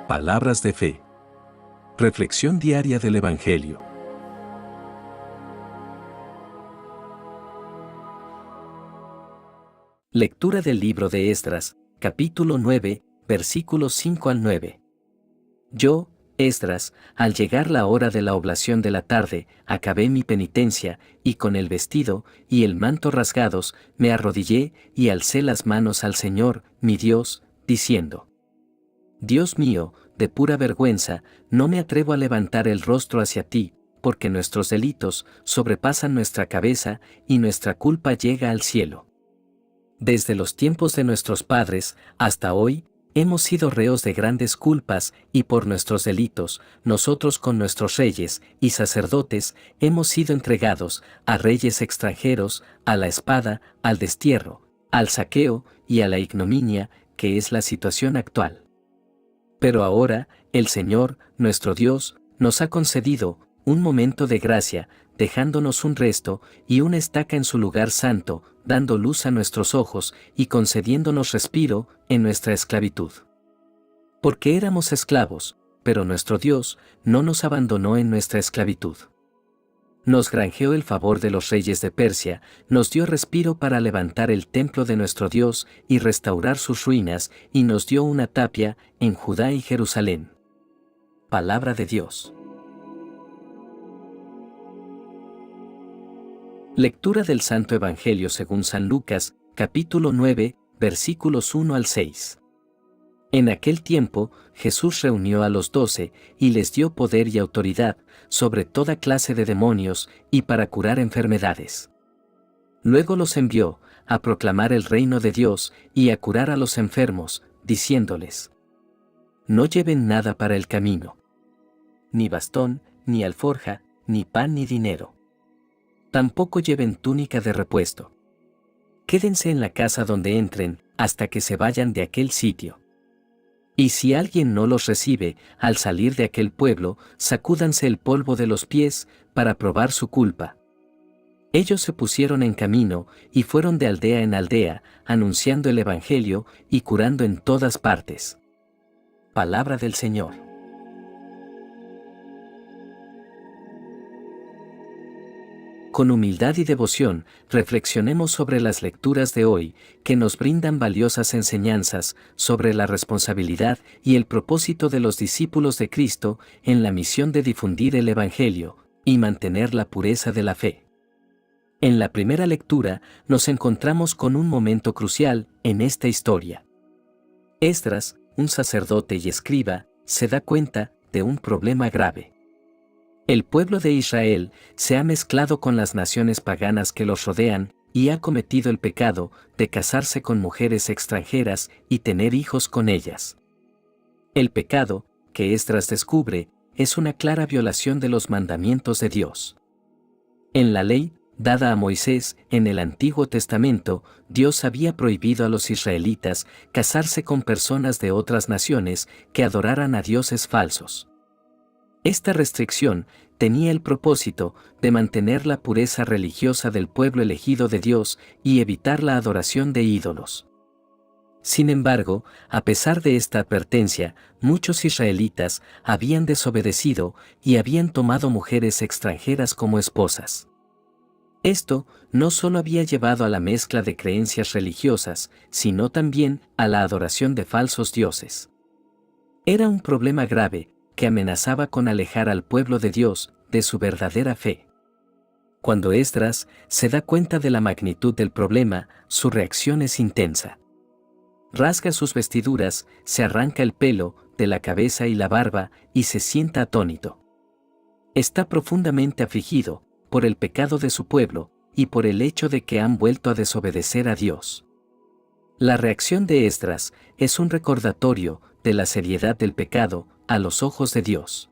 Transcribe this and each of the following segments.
Palabras de fe. Reflexión diaria del Evangelio. Lectura del libro de Esdras, capítulo 9, versículos 5 al 9. Yo, Esdras, al llegar la hora de la oblación de la tarde, acabé mi penitencia, y con el vestido y el manto rasgados, me arrodillé y alcé las manos al Señor, mi Dios, diciendo: Dios mío, de pura vergüenza, no me atrevo a levantar el rostro hacia ti, porque nuestros delitos sobrepasan nuestra cabeza y nuestra culpa llega al cielo. Desde los tiempos de nuestros padres hasta hoy, hemos sido reos de grandes culpas y por nuestros delitos, nosotros con nuestros reyes y sacerdotes hemos sido entregados a reyes extranjeros, a la espada, al destierro, al saqueo y a la ignominia, que es la situación actual. Pero ahora, el Señor, nuestro Dios, nos ha concedido un momento de gracia, dejándonos un resto y una estaca en su lugar santo, dando luz a nuestros ojos y concediéndonos respiro en nuestra esclavitud. Porque éramos esclavos, pero nuestro Dios no nos abandonó en nuestra esclavitud. Nos granjeó el favor de los reyes de Persia, nos dio respiro para levantar el templo de nuestro Dios y restaurar sus ruinas, y nos dio una tapia en Judá y Jerusalén. Palabra de Dios. Lectura del Santo Evangelio según San Lucas, capítulo 9, versículos 1 al 6. En aquel tiempo, Jesús reunió a los 12 y les dio poder y autoridad sobre toda clase de demonios y para curar enfermedades. Luego los envió a proclamar el reino de Dios y a curar a los enfermos, diciéndoles: No lleven nada para el camino, ni bastón, ni alforja, ni pan ni dinero. Tampoco lleven túnica de repuesto. Quédense en la casa donde entren, hasta que se vayan de aquel sitio. Y si alguien no los recibe, al salir de aquel pueblo, sacúdanse el polvo de los pies, para probar su culpa. Ellos se pusieron en camino, y fueron de aldea en aldea, anunciando el Evangelio, y curando en todas partes. Palabra del Señor. Con humildad y devoción, reflexionemos sobre las lecturas de hoy, que nos brindan valiosas enseñanzas sobre la responsabilidad y el propósito de los discípulos de Cristo en la misión de difundir el Evangelio y mantener la pureza de la fe. En la primera lectura, nos encontramos con un momento crucial en esta historia. Esdras, un sacerdote y escriba, se da cuenta de un problema grave. El pueblo de Israel se ha mezclado con las naciones paganas que los rodean y ha cometido el pecado de casarse con mujeres extranjeras y tener hijos con ellas. El pecado, que Esdras descubre, es una clara violación de los mandamientos de Dios. En la ley, dada a Moisés en el Antiguo Testamento, Dios había prohibido a los israelitas casarse con personas de otras naciones que adoraran a dioses falsos. Esta restricción tenía el propósito de mantener la pureza religiosa del pueblo elegido de Dios y evitar la adoración de ídolos. Sin embargo, a pesar de esta advertencia, muchos israelitas habían desobedecido y habían tomado mujeres extranjeras como esposas. Esto no solo había llevado a la mezcla de creencias religiosas, sino también a la adoración de falsos dioses. Era un problema grave, que amenazaba con alejar al pueblo de Dios de su verdadera fe. Cuando Esdras se da cuenta de la magnitud del problema, su reacción es intensa. Rasga sus vestiduras, se arranca el pelo de la cabeza y la barba y se sienta atónito. Está profundamente afligido por el pecado de su pueblo y por el hecho de que han vuelto a desobedecer a Dios. La reacción de Esdras es un recordatorio de la seriedad del pecado a los ojos de Dios.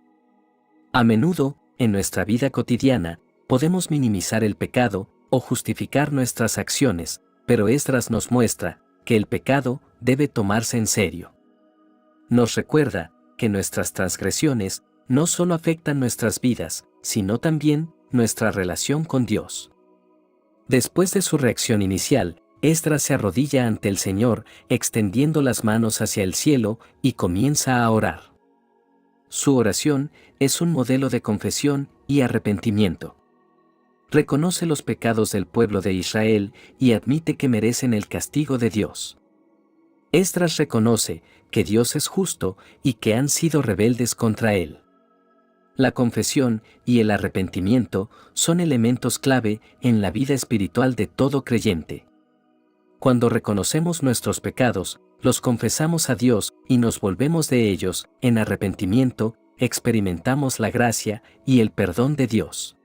A menudo, en nuestra vida cotidiana, podemos minimizar el pecado o justificar nuestras acciones, pero Esdras nos muestra que el pecado debe tomarse en serio. Nos recuerda que nuestras transgresiones no solo afectan nuestras vidas, sino también nuestra relación con Dios. Después de su reacción inicial, Esdras se arrodilla ante el Señor, extendiendo las manos hacia el cielo, y comienza a orar. Su oración es un modelo de confesión y arrepentimiento. Reconoce los pecados del pueblo de Israel y admite que merecen el castigo de Dios. Esdras reconoce que Dios es justo y que han sido rebeldes contra Él. La confesión y el arrepentimiento son elementos clave en la vida espiritual de todo creyente. Cuando reconocemos nuestros pecados, los confesamos a Dios y nos volvemos de ellos en arrepentimiento, experimentamos la gracia y el perdón de Dios.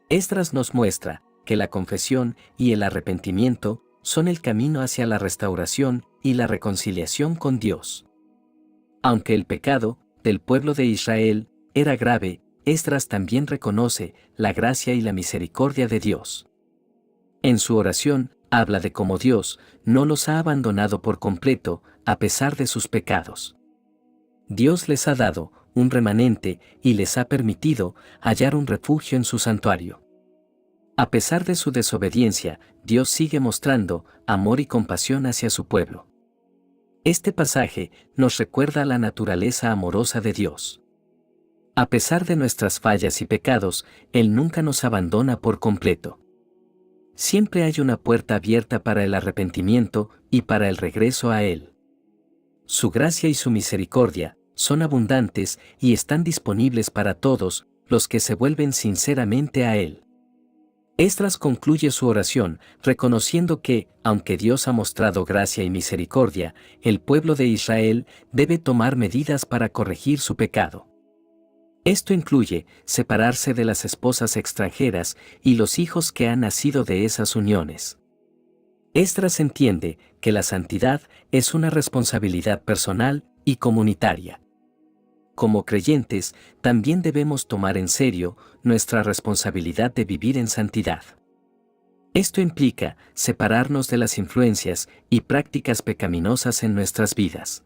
Esdras nos muestra que la confesión y el arrepentimiento son el camino hacia la restauración y la reconciliación con Dios. Aunque el pecado del pueblo de Israel era grave, Esdras también reconoce la gracia y la misericordia de Dios. En su oración, habla de cómo Dios no los ha abandonado por completo, a pesar de sus pecados. Dios les ha dado un remanente y les ha permitido hallar un refugio en su santuario. A pesar de su desobediencia, Dios sigue mostrando amor y compasión hacia su pueblo. Este pasaje nos recuerda la naturaleza amorosa de Dios. A pesar de nuestras fallas y pecados, Él nunca nos abandona por completo. Siempre hay una puerta abierta para el arrepentimiento y para el regreso a Él. Su gracia y su misericordia son abundantes y están disponibles para todos los que se vuelven sinceramente a Él. Esdras concluye su oración reconociendo que, aunque Dios ha mostrado gracia y misericordia, el pueblo de Israel debe tomar medidas para corregir su pecado. Esto incluye separarse de las esposas extranjeras y los hijos que han nacido de esas uniones. Esdras entiende que la santidad es una responsabilidad personal y comunitaria. Como creyentes, también debemos tomar en serio nuestra responsabilidad de vivir en santidad. Esto implica separarnos de las influencias y prácticas pecaminosas en nuestras vidas.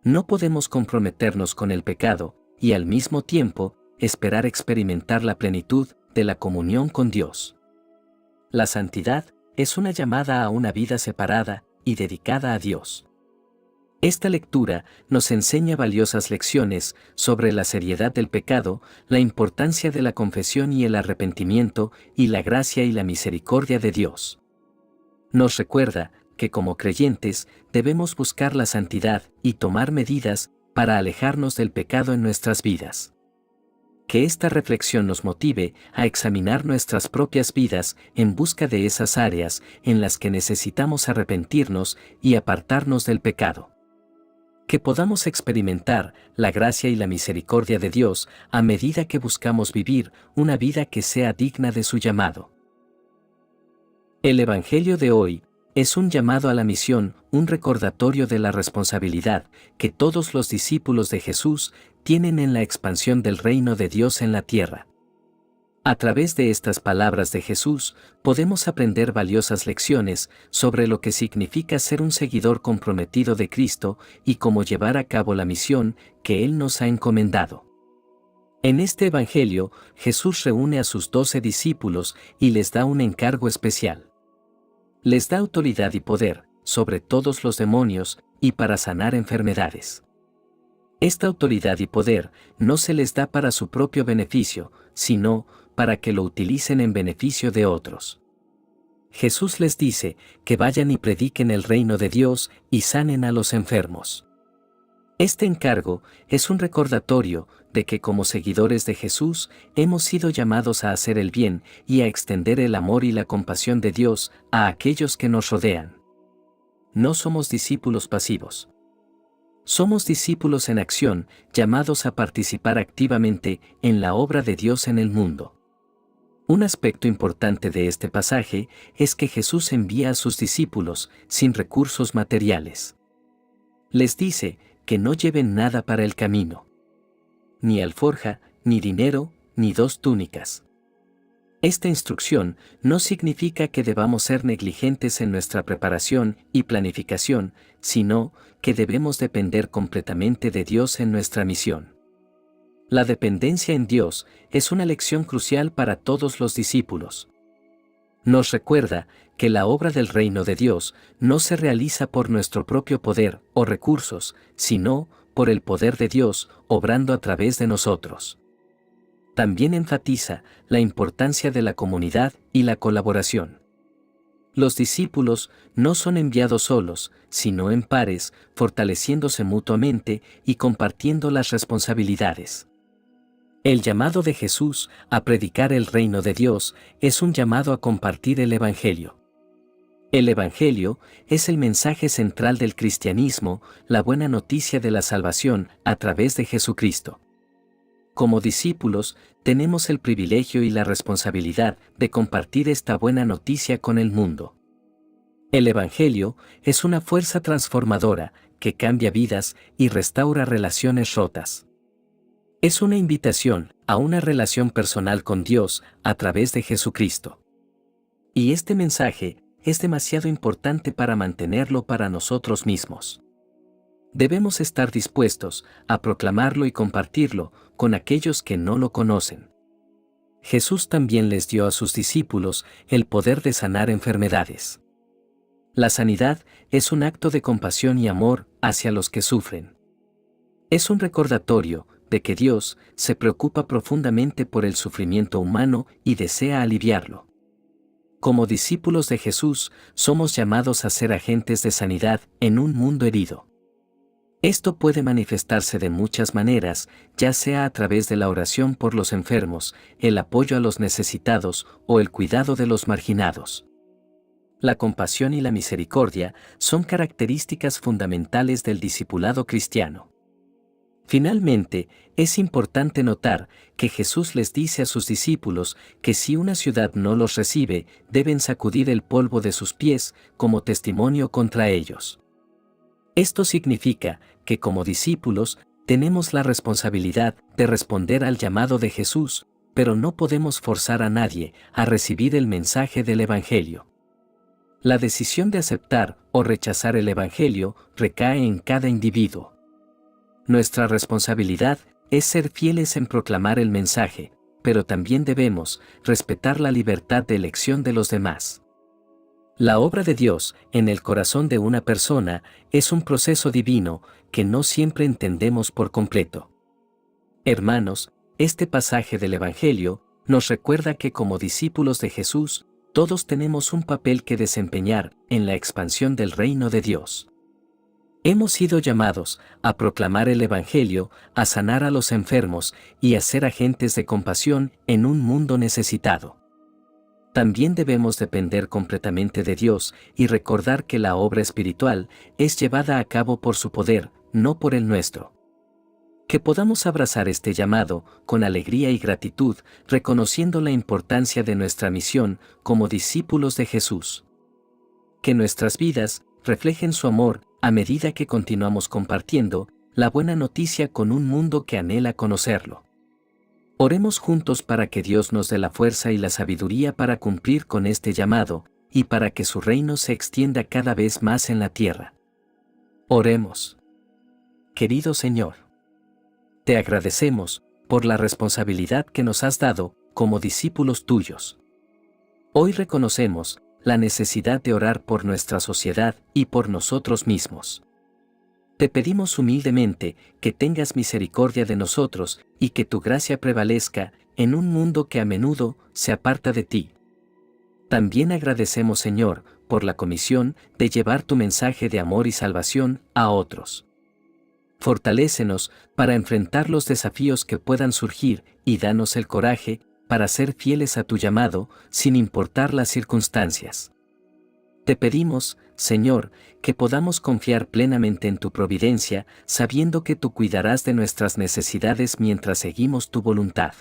No podemos comprometernos con el pecado y al mismo tiempo esperar experimentar la plenitud de la comunión con Dios. La santidad es una llamada a una vida separada y dedicada a Dios. Esta lectura nos enseña valiosas lecciones sobre la seriedad del pecado, la importancia de la confesión y el arrepentimiento, y la gracia y la misericordia de Dios. Nos recuerda que como creyentes debemos buscar la santidad y tomar medidas para alejarnos del pecado en nuestras vidas. Que esta reflexión nos motive a examinar nuestras propias vidas en busca de esas áreas en las que necesitamos arrepentirnos y apartarnos del pecado. Que podamos experimentar la gracia y la misericordia de Dios a medida que buscamos vivir una vida que sea digna de su llamado. El Evangelio de hoy es un llamado a la misión, un recordatorio de la responsabilidad que todos los discípulos de Jesús tienen en la expansión del reino de Dios en la tierra. A través de estas palabras de Jesús, podemos aprender valiosas lecciones sobre lo que significa ser un seguidor comprometido de Cristo y cómo llevar a cabo la misión que Él nos ha encomendado. En este Evangelio, Jesús reúne a sus 12 discípulos y les da un encargo especial. Les da autoridad y poder sobre todos los demonios y para sanar enfermedades. Esta autoridad y poder no se les da para su propio beneficio, sino para que lo utilicen en beneficio de otros. Jesús les dice que vayan y prediquen el reino de Dios y sanen a los enfermos. Este encargo es un recordatorio de que como seguidores de Jesús hemos sido llamados a hacer el bien y a extender el amor y la compasión de Dios a aquellos que nos rodean. No somos discípulos pasivos. Somos discípulos en acción, llamados a participar activamente en la obra de Dios en el mundo. Un aspecto importante de este pasaje es que Jesús envía a sus discípulos sin recursos materiales. Les dice que no lleven nada para el camino. Ni alforja, ni dinero, ni 2 túnicas. Esta instrucción no significa que debamos ser negligentes en nuestra preparación y planificación, sino que debemos depender completamente de Dios en nuestra misión. La dependencia en Dios es una lección crucial para todos los discípulos. Nos recuerda que la obra del reino de Dios no se realiza por nuestro propio poder o recursos, sino por el poder de Dios, obrando a través de nosotros. También enfatiza la importancia de la comunidad y la colaboración. Los discípulos no son enviados solos, sino en pares, fortaleciéndose mutuamente y compartiendo las responsabilidades. El llamado de Jesús a predicar el reino de Dios es un llamado a compartir el Evangelio. El Evangelio es el mensaje central del cristianismo, la buena noticia de la salvación a través de Jesucristo. Como discípulos, tenemos el privilegio y la responsabilidad de compartir esta buena noticia con el mundo. El Evangelio es una fuerza transformadora que cambia vidas y restaura relaciones rotas. Es una invitación a una relación personal con Dios a través de Jesucristo. Y este mensaje es demasiado importante para mantenerlo para nosotros mismos. Debemos estar dispuestos a proclamarlo y compartirlo con aquellos que no lo conocen. Jesús también les dio a sus discípulos el poder de sanar enfermedades. La sanidad es un acto de compasión y amor hacia los que sufren. Es un recordatorio de que Dios se preocupa profundamente por el sufrimiento humano y desea aliviarlo. Como discípulos de Jesús, somos llamados a ser agentes de sanidad en un mundo herido. Esto puede manifestarse de muchas maneras, ya sea a través de la oración por los enfermos, el apoyo a los necesitados o el cuidado de los marginados. La compasión y la misericordia son características fundamentales del discipulado cristiano. Finalmente, es importante notar que Jesús les dice a sus discípulos que si una ciudad no los recibe, deben sacudir el polvo de sus pies como testimonio contra ellos. Esto significa que como discípulos tenemos la responsabilidad de responder al llamado de Jesús, pero no podemos forzar a nadie a recibir el mensaje del Evangelio. La decisión de aceptar o rechazar el Evangelio recae en cada individuo. Nuestra responsabilidad es ser fieles en proclamar el mensaje, pero también debemos respetar la libertad de elección de los demás. La obra de Dios en el corazón de una persona es un proceso divino que no siempre entendemos por completo. Hermanos, este pasaje del Evangelio nos recuerda que como discípulos de Jesús, todos tenemos un papel que desempeñar en la expansión del reino de Dios. Hemos sido llamados a proclamar el Evangelio, a sanar a los enfermos y a ser agentes de compasión en un mundo necesitado. También debemos depender completamente de Dios y recordar que la obra espiritual es llevada a cabo por su poder, no por el nuestro. Que podamos abrazar este llamado con alegría y gratitud, reconociendo la importancia de nuestra misión como discípulos de Jesús. Que nuestras vidas reflejen su amor a medida que continuamos compartiendo la buena noticia con un mundo que anhela conocerlo. Oremos juntos para que Dios nos dé la fuerza y la sabiduría para cumplir con este llamado, y para que su reino se extienda cada vez más en la tierra. Oremos. Querido Señor, te agradecemos por la responsabilidad que nos has dado como discípulos tuyos. Hoy reconocemos la necesidad de orar por nuestra sociedad y por nosotros mismos. Te pedimos humildemente que tengas misericordia de nosotros y que tu gracia prevalezca en un mundo que a menudo se aparta de ti. También agradecemos, Señor, por la comisión de llevar tu mensaje de amor y salvación a otros. Fortalécenos para enfrentar los desafíos que puedan surgir y danos el coraje para ser fieles a tu llamado sin importar las circunstancias. Te pedimos, Señor, que podamos confiar plenamente en tu providencia, sabiendo que tú cuidarás de nuestras necesidades mientras seguimos tu voluntad.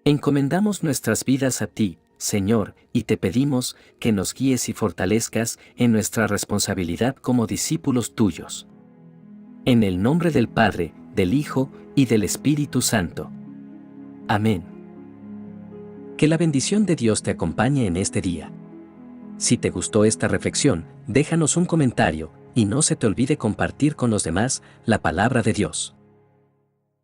Encomendamos nuestras vidas a ti, Señor, y te pedimos que nos guíes y fortalezcas en nuestra responsabilidad como discípulos tuyos. En el nombre del Padre, del Hijo y del Espíritu Santo. Amén. Que la bendición de Dios te acompañe en este día. Si te gustó esta reflexión, déjanos un comentario, y no se te olvide compartir con los demás la palabra de Dios.